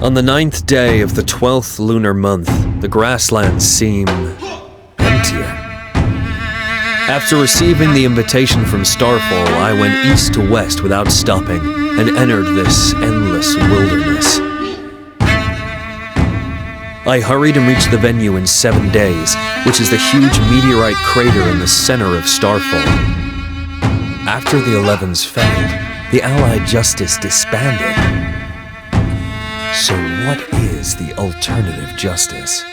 On the 9th day of the 12th lunar month, the grasslands seem emptier. After receiving the invitation from Starfall, I went east to west without stopping and entered this endless wilderness. I hurried and reached the venue in 7 days, which is the huge meteorite crater in the center of Starfall. After the 11s failed, the Allied Justice disbanded. So what is the alternative justice?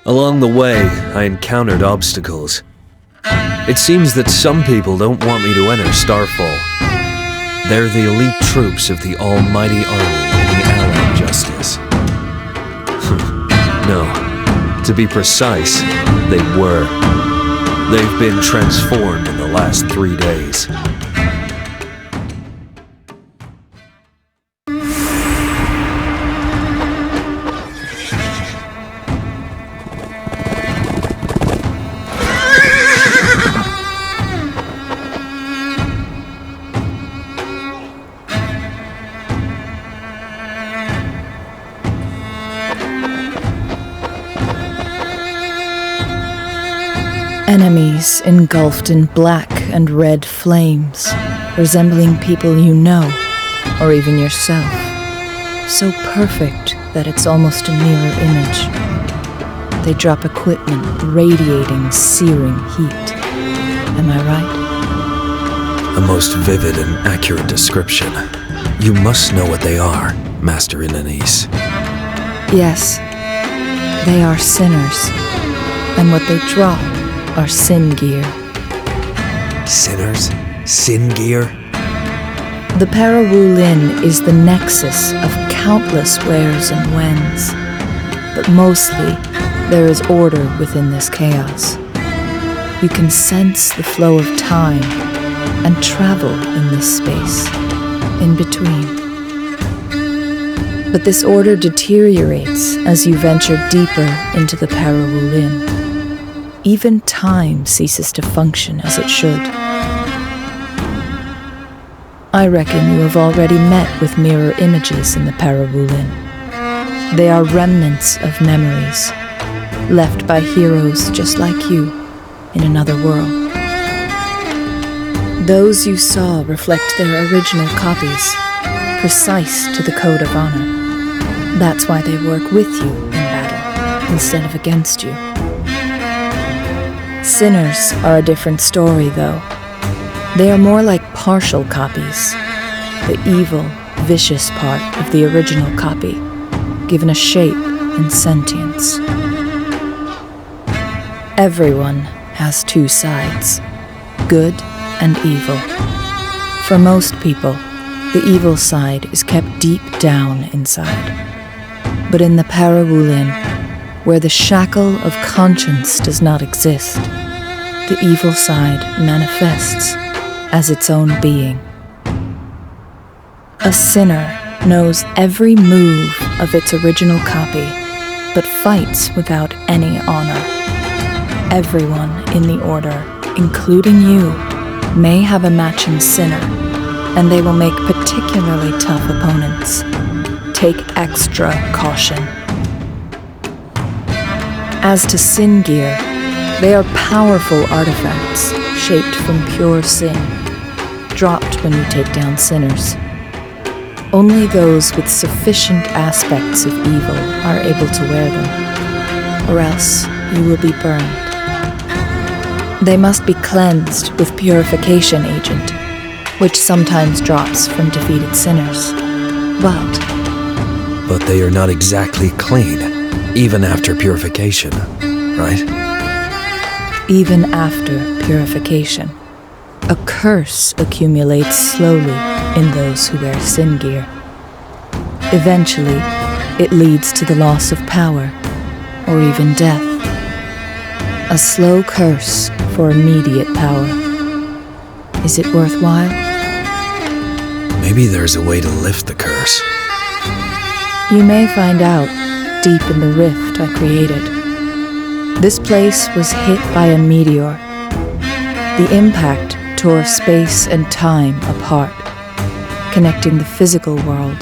Along the way, I encountered obstacles. It seems that some people don't want me to enter Starfall. They're the elite troops of the almighty army and the Allied Justice. No, to be precise, they were. They've been transformed in the last 3 days. Enemies engulfed in black and red flames, resembling people you know, or even yourself. So perfect that it's almost a mirror image. They drop equipment radiating searing heat. Am I right? A most vivid and accurate description. You must know what they are, Master Inanise. Yes, they are sinners, and what they drop are sin gear. Sinners? Sin gear? The Parawu Lin is the nexus of countless wheres and whens, but mostly there is order within this chaos. You can sense the flow of time and travel in this space, in between. But this order deteriorates as you venture deeper into the Parawu Lin. Even time ceases to function as it should. I reckon you have already met with mirror images in the Parawu Lin. They are remnants of memories, left by heroes just like you in another world. Those you saw reflect their original copies, precise to the code of honor. That's why they work with you in battle, instead of against you. Sinners are a different story, though. They are more like partial copies, the evil, vicious part of the original copy, given a shape and sentience. Everyone has two sides, good and evil. For most people, the evil side is kept deep down inside. But in the Parawu Lin, where the shackle of conscience does not exist, the evil side manifests as its own being. A sinner knows every move of its original copy, but fights without any honor. Everyone in the Order, including you, may have a matching sinner, and they will make particularly tough opponents. Take extra caution. As to sin gear, they are powerful artifacts shaped from pure sin, dropped when you take down sinners. Only those with sufficient aspects of evil are able to wear them, or else you will be burned. They must be cleansed with purification agent, which sometimes drops from defeated sinners. But they are not exactly clean, even after purification, right? Even after purification, a curse accumulates slowly in those who wear sin gear. Eventually, it leads to the loss of power, or even death. A slow curse for immediate power. Is it worthwhile? Maybe there's a way to lift the curse. You may find out deep in the rift I created. This place was hit by a meteor. The impact tore space and time apart, connecting the physical world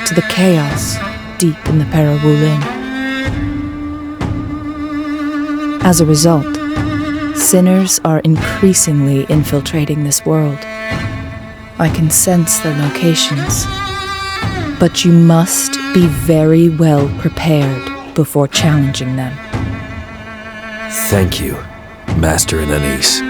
to the chaos deep in the Parawu Lin. As a result, sinners are increasingly infiltrating this world. I can sense their locations. But you must be very well prepared before challenging them. Thank you, Master Inanise.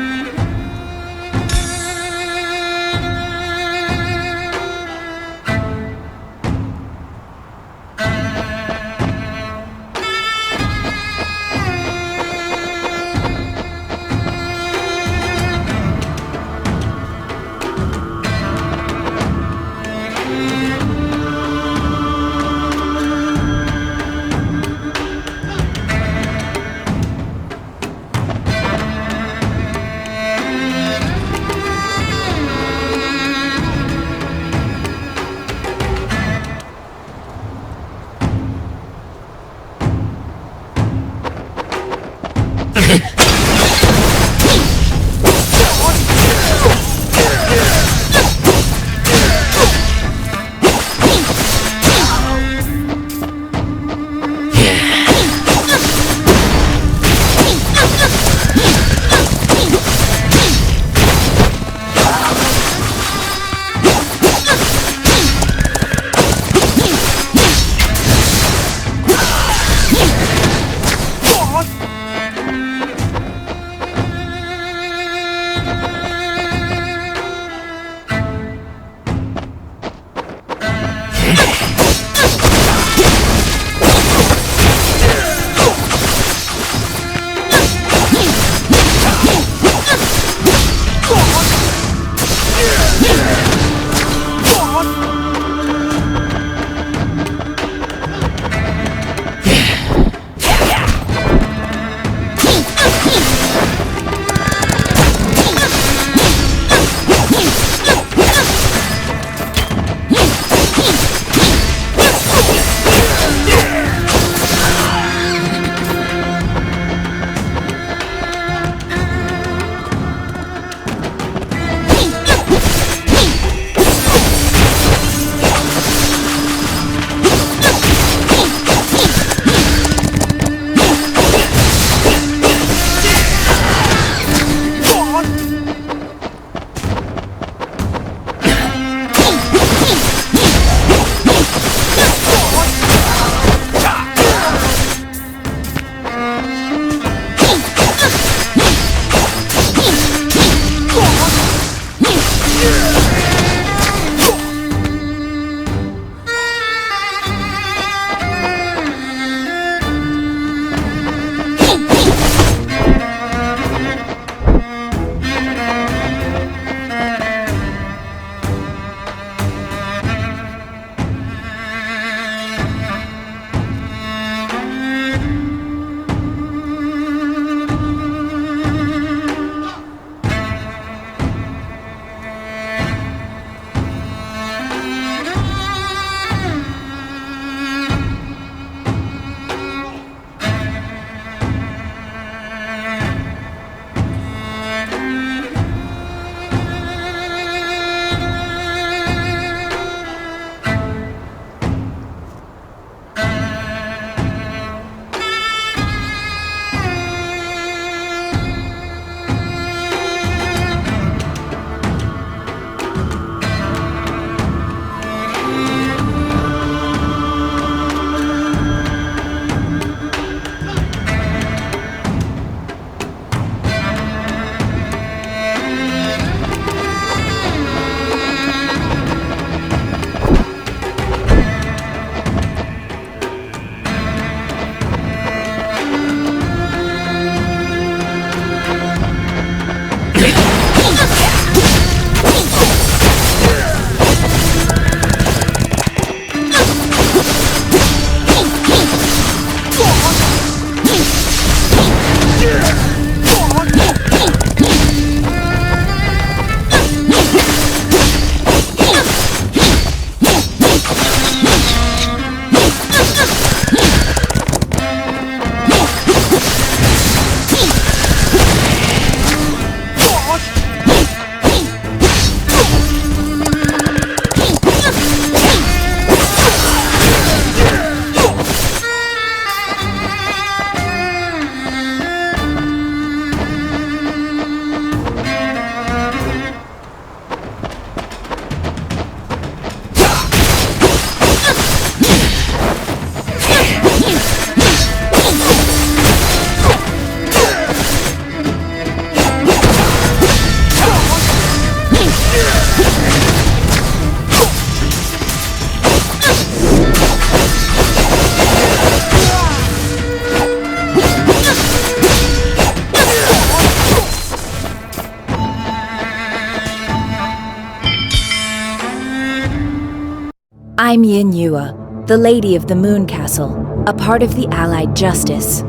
I'm Yin Yua, the Lady of the Moon Castle, a part of the Allied Justice.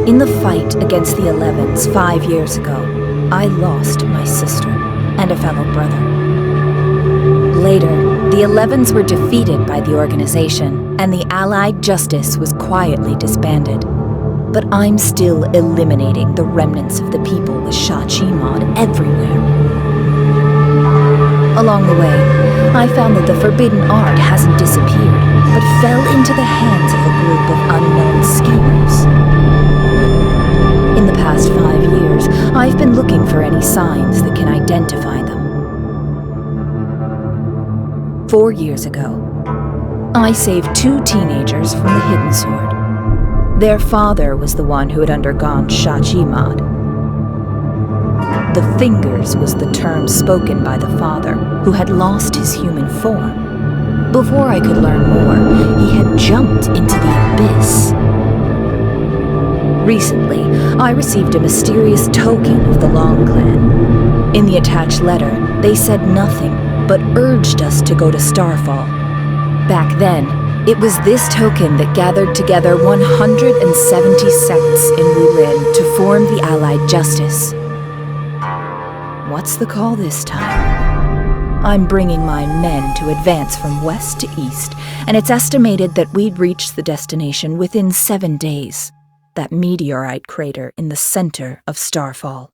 In the fight against the 11s 5 years ago, I lost my sister and a fellow brother. Later, the 11s were defeated by the organization, and the Allied Justice was quietly disbanded. But I'm still eliminating the remnants of the people with Shachimod everywhere. Along the way, I found that the forbidden art hasn't disappeared, but fell into the hands of a group of unknown schemers. In the past 5 years, I've been looking for any signs that can identify them. 4 years ago, I saved 2 teenagers from the Hidden Sword. Their father was the one who had undergone Shachimod. The Fingers was the term spoken by the father, who had lost his human form. Before I could learn more, he had jumped into the abyss. Recently, I received a mysterious token of the Long Clan. In the attached letter, they said nothing, but urged us to go to Starfall. Back then, it was this token that gathered together 170 sects in Wulin to form the Allied Justice. What's the call this time? I'm bringing my men to advance from west to east, and it's estimated that we'd reach the destination within 7 days. That meteorite crater in the center of Starfall.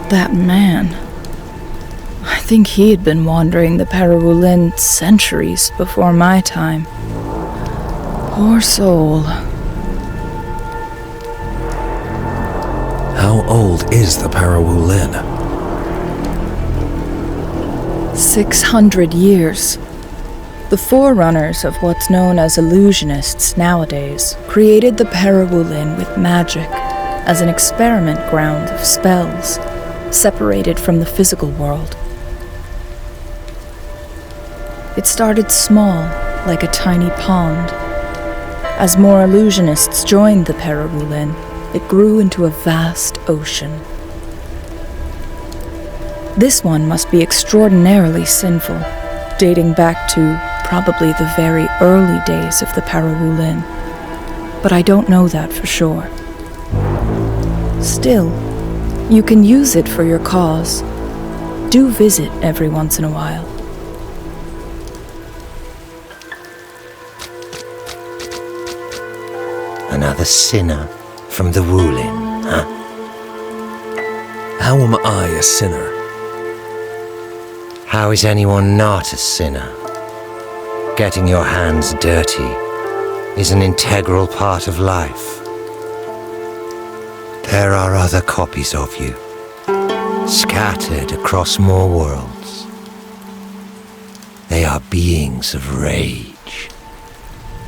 That man. I think he had been wandering the Parawulin centuries before my time. Poor soul. How old is the Parawulin? 600 years. The forerunners of what's known as illusionists nowadays created the Parawulin with magic as an experiment ground of spells, separated from the physical world. It started small, like a tiny pond. As more illusionists joined the Parawulin, it grew into a vast ocean. This one must be extraordinarily sinful, dating back to probably the very early days of the Parawulin, but I don't know that for sure. Still, you can use it for your cause. Do visit every once in a while. Another sinner from the Wulin, huh? How am I a sinner? How is anyone not a sinner? Getting your hands dirty is an integral part of life. There are other copies of you, scattered across more worlds. They are beings of rage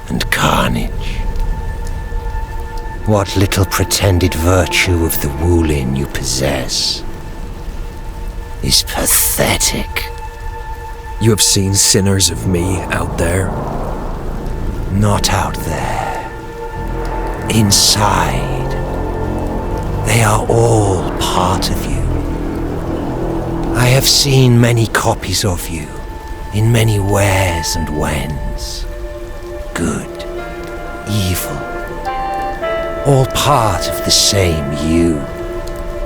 and carnage. What little pretended virtue of the Wulin you possess is pathetic. You have seen sinners of me out there? Not out there. Inside. They are all part of you. I have seen many copies of you, in many wheres and whens. Good, evil, all part of the same you,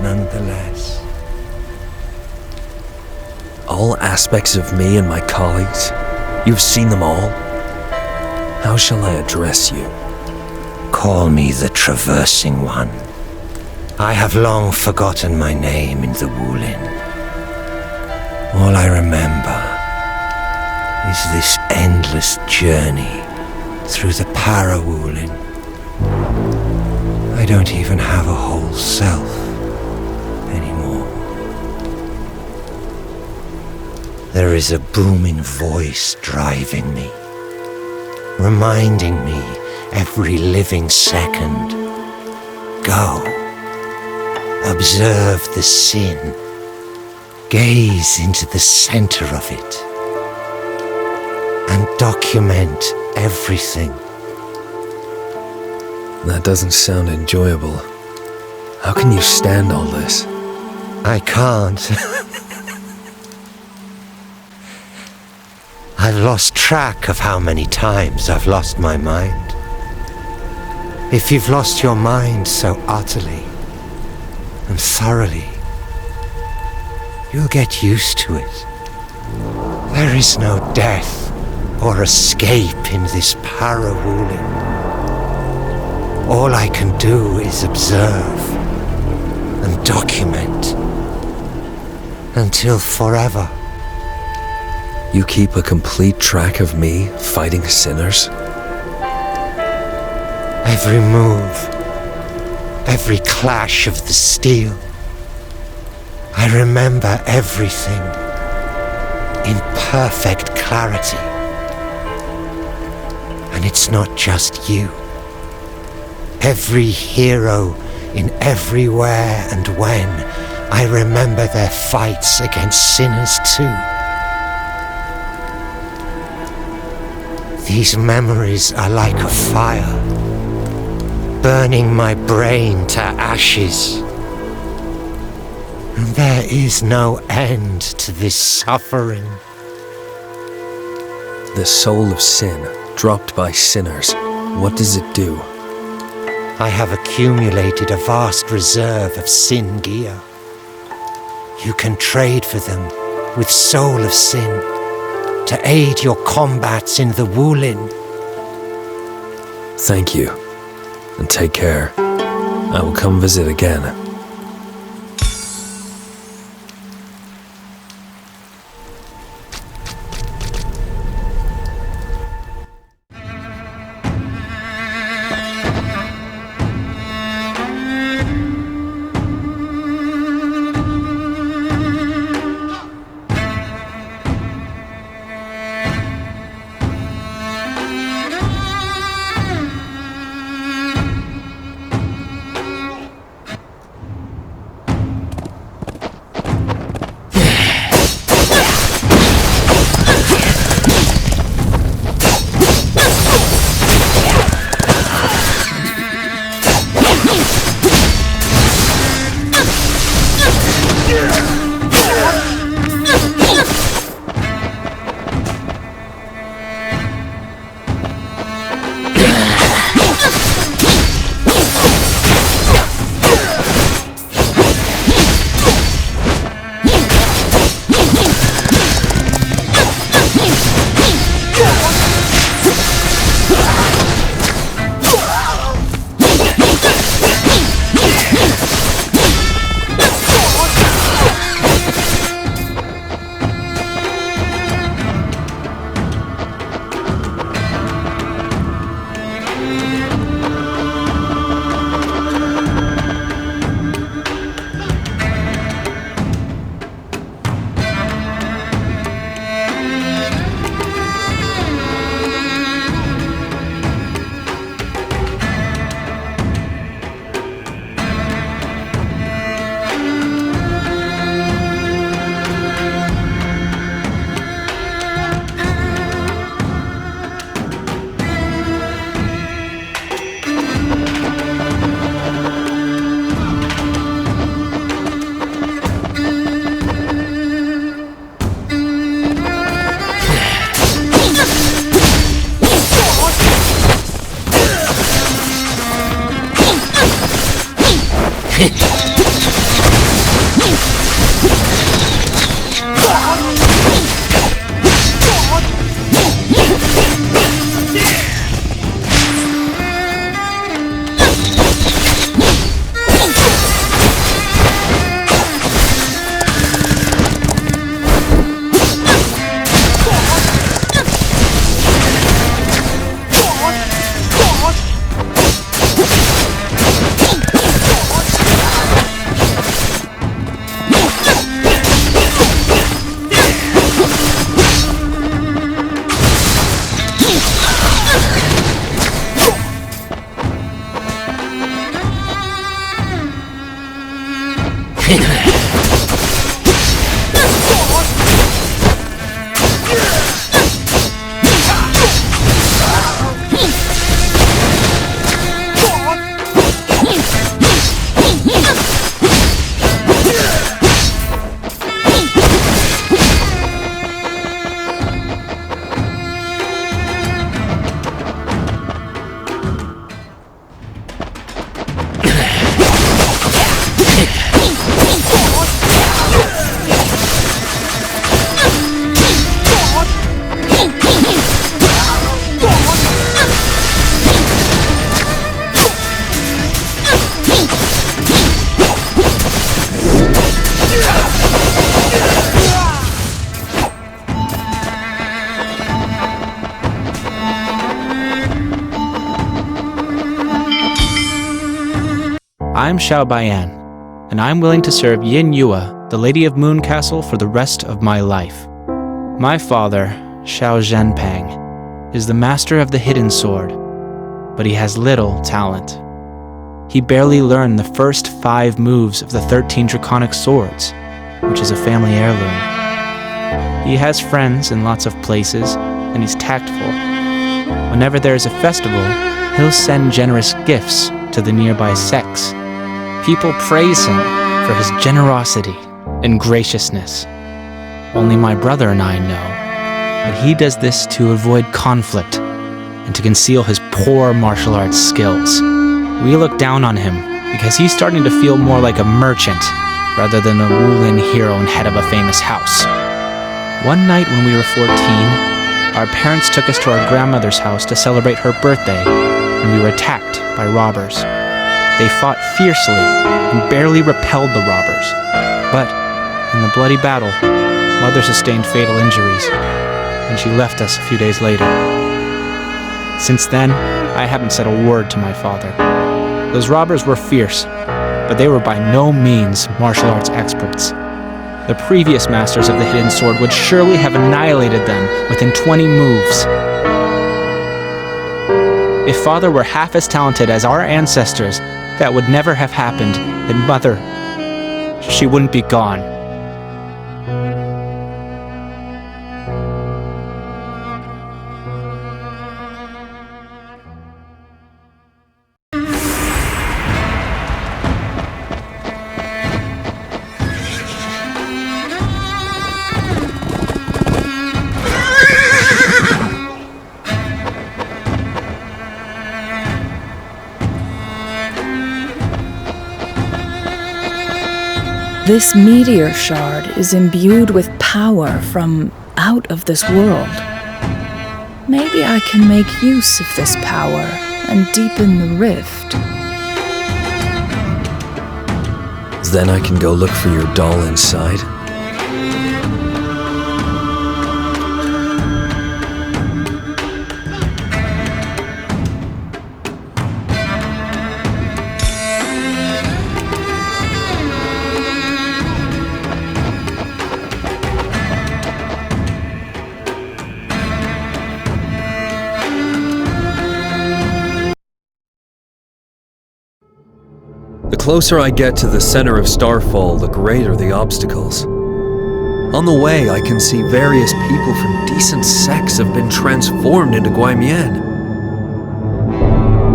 nonetheless. All aspects of me and my colleagues? You've seen them all? How shall I address you? Call me the Traversing One. I have long forgotten my name in the Wulin. All I remember is this endless journey through the Parawulin. I don't even have a whole self anymore. There is a booming voice driving me, reminding me every living second, go, observe the sin, gaze into the center of it, and document everything. That doesn't sound enjoyable. How can you stand all this? I can't. I've lost track of how many times I've lost my mind. If you've lost your mind so utterly and thoroughly, you'll get used to it. There is no death or escape in this Parawulin. All I can do is observe and document until forever. You keep a complete track of me fighting sinners? Every move, every clash of the steel. I remember everything in perfect clarity. And it's not just you. Every hero in everywhere and when, I remember their fights against sinners too. These memories are like a fire, burning my brain to ashes. And there is no end to this suffering. The soul of sin, dropped by sinners, what does it do? I have accumulated a vast reserve of sin gear. You can trade for them with Soul of Sin to aid your combats in the Wulin. Thank you, and take care. I will come visit again. I'm Xiao Baiyan, and I'm willing to serve Yin Yue, the Lady of Moon Castle, for the rest of my life. My father, Xiao Zhenpang, is the master of the hidden sword, but he has little talent. He barely learned the first 5 moves of the 13 draconic swords, which is a family heirloom. He has friends in lots of places, and he's tactful. Whenever there is a festival, he'll send generous gifts to the nearby sects. People praise him for his generosity and graciousness. Only my brother and I know, but he does this to avoid conflict and to conceal his poor martial arts skills. We look down on him because he's starting to feel more like a merchant rather than a Wulin hero and head of a famous house. One night when we were 14, our parents took us to our grandmother's house to celebrate her birthday, and we were attacked by robbers. They fought fiercely and barely repelled the robbers. But in the bloody battle, Mother sustained fatal injuries, and she left us a few days later. Since then, I haven't said a word to my father. Those robbers were fierce, but they were by no means martial arts experts. The previous masters of the hidden sword would surely have annihilated them within 20 moves. If Father were half as talented as our ancestors, that would never have happened, and Mother, she wouldn't be gone. This meteor shard is imbued with power from out of this world. Maybe I can make use of this power and deepen the rift. Then I can go look for your doll inside. The closer I get to the center of Starfall, the greater the obstacles. On the way, I can see various people from decent sects have been transformed into Guaimian.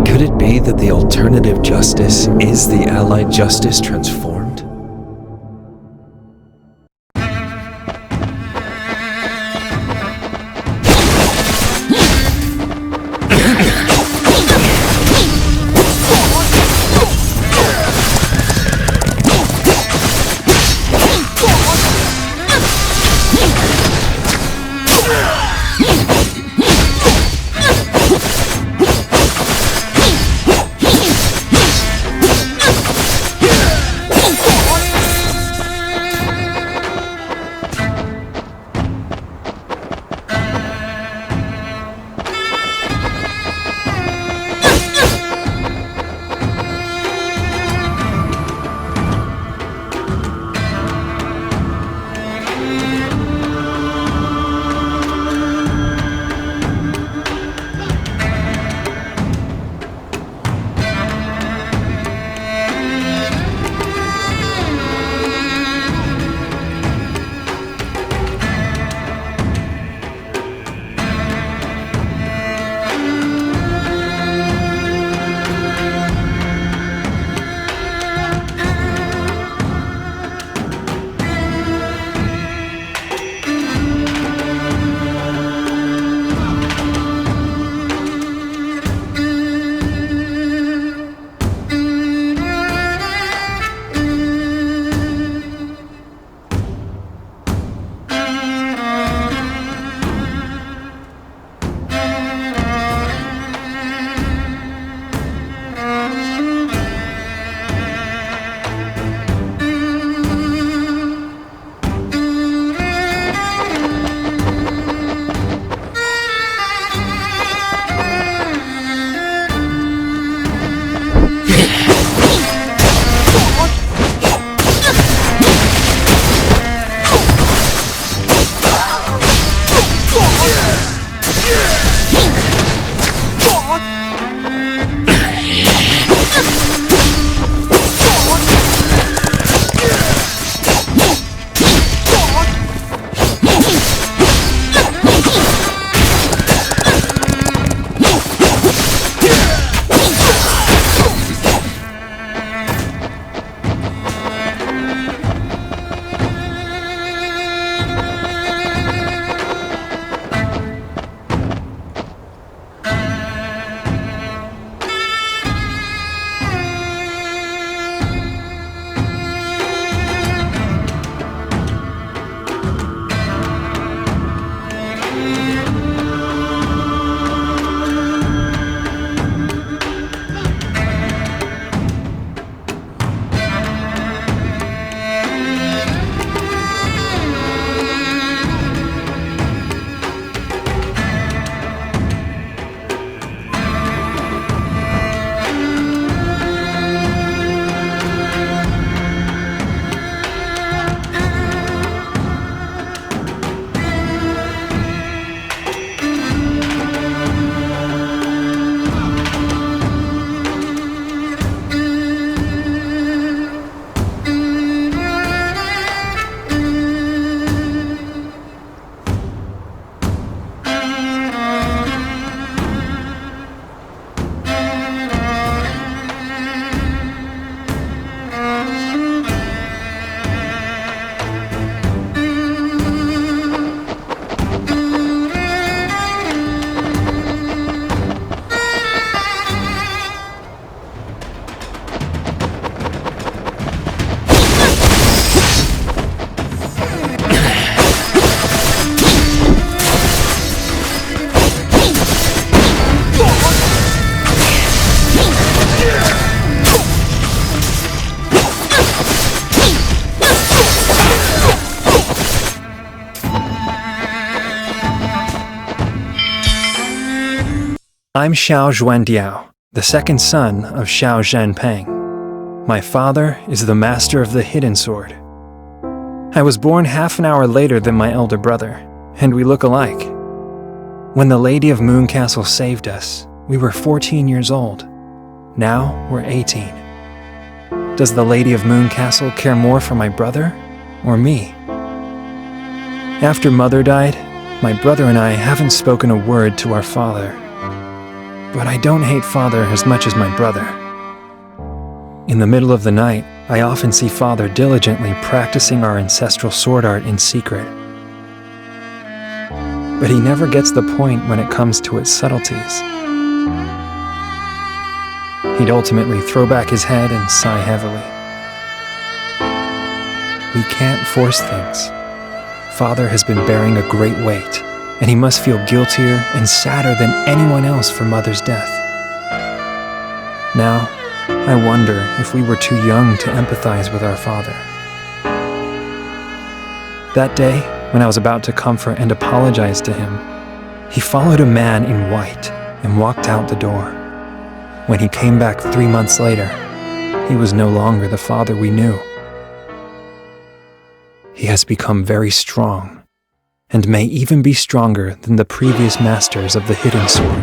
Could it be that the alternative justice is the allied justice transformed? I'm Xiao Zhuandiao, the second son of Xiao Zhenpeng. My father is the master of the hidden sword. I was born half an hour later than my elder brother, and we look alike. When the Lady of Moon Castle saved us, we were 14 years old. Now we're 18. Does the Lady of Moon Castle care more for my brother or me? After Mother died, my brother and I haven't spoken a word to our father. But I don't hate Father as much as my brother. In the middle of the night, I often see Father diligently practicing our ancestral sword art in secret. But he never gets the point when it comes to its subtleties. He'd ultimately throw back his head and sigh heavily. We can't force things. Father has been bearing a great weight, and he must feel guiltier and sadder than anyone else for Mother's death. Now, I wonder if we were too young to empathize with our father. That day, when I was about to comfort and apologize to him, he followed a man in white and walked out the door. When he came back 3 months later, he was no longer the father we knew. He has become very strong, and may even be stronger than the previous masters of the hidden sword.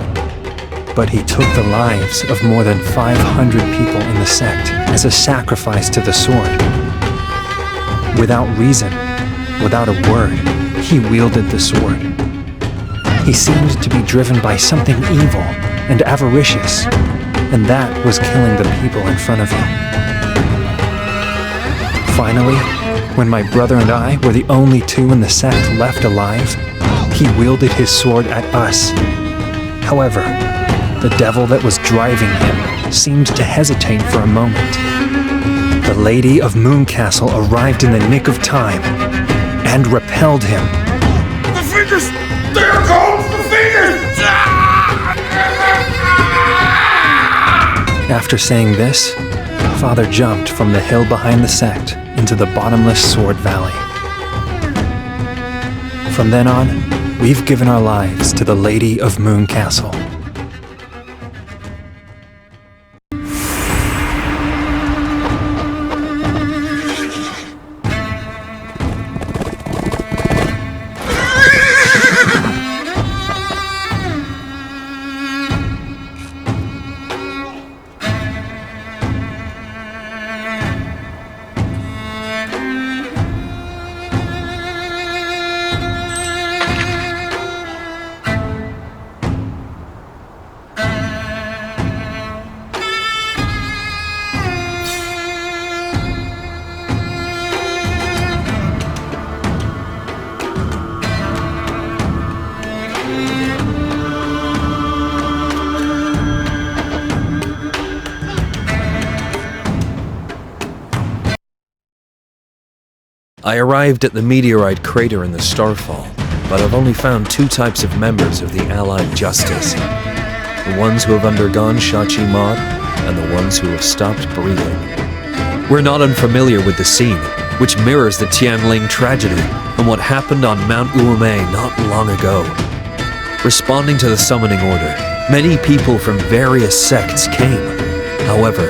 But he took the lives of more than 500 people in the sect as a sacrifice to the sword. Without reason, without a word, he wielded the sword. He seemed to be driven by something evil and avaricious, and that was killing the people in front of him. Finally, when my brother and I were the only two in the sect left alive, he wielded his sword at us. However, the devil that was driving him seemed to hesitate for a moment. The Lady of Moon Castle arrived in the nick of time and repelled him. The fingers! There goes the fingers! After saying this, Father jumped from the hill behind the sect into the bottomless sword valley. From then on, we've given our lives to the Lady of Moon Castle. I arrived at the meteorite crater in the Starfall, but I've only found two types of members of the Allied Justice. The ones who have undergone Shachi Mod, and the ones who have stopped breathing. We're not unfamiliar with the scene, which mirrors the Tianling tragedy and what happened on Mount Uomei not long ago. Responding to the summoning order, many people from various sects came. However,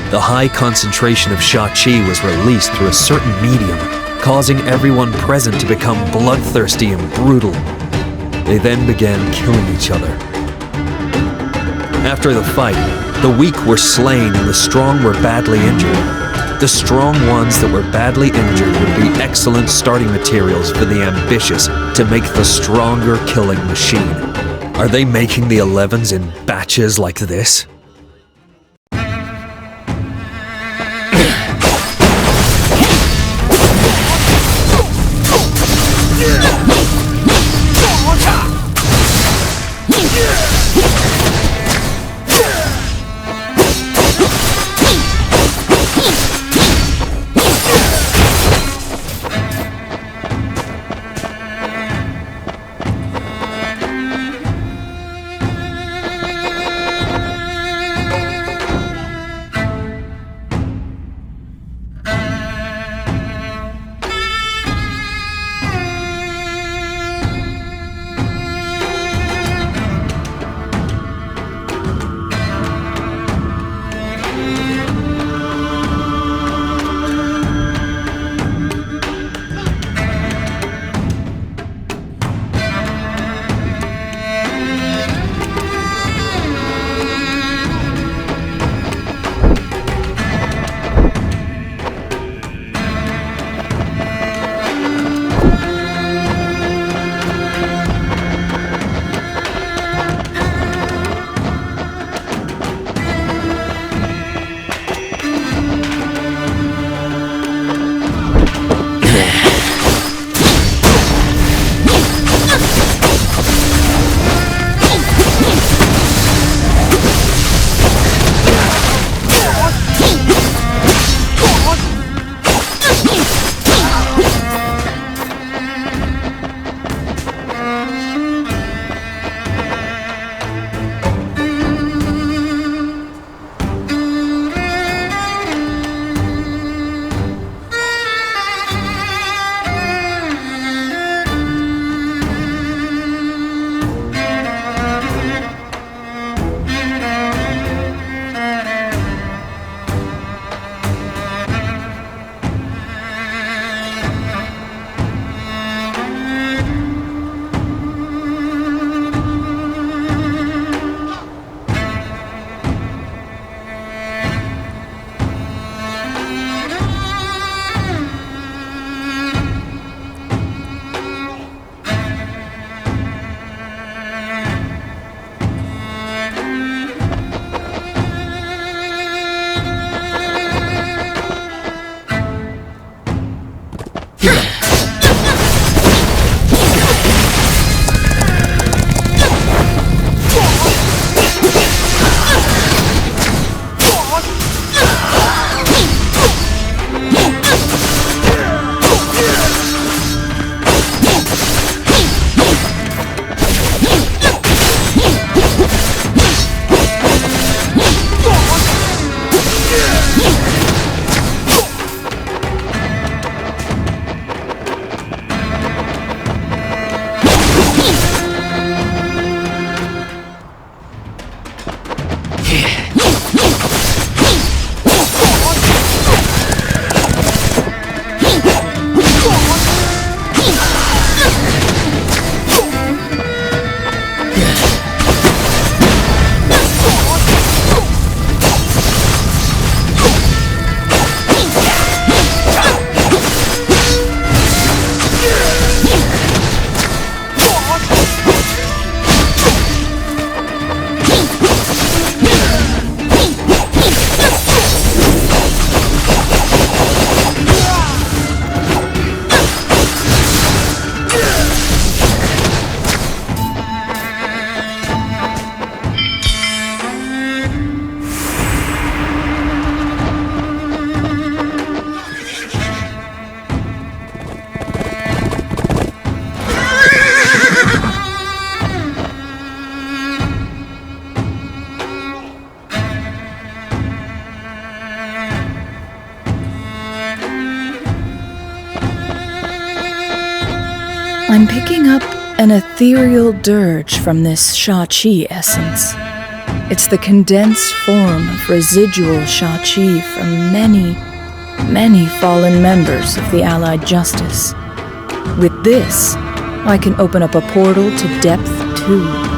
the high concentration of Shachi was released through a certain medium, causing everyone present to become bloodthirsty and brutal. They then began killing each other. After the fight, the weak were slain and the strong were badly injured. The strong ones that were badly injured would be excellent starting materials for the ambitious to make the stronger killing machine. Are they making the 11s in batches like this? I'm picking up an ethereal dirge from this Sha-Chi essence. It's the condensed form of residual Sha-Chi from many fallen members of the Allied Justice. With this, I can open up a portal to Depth 2.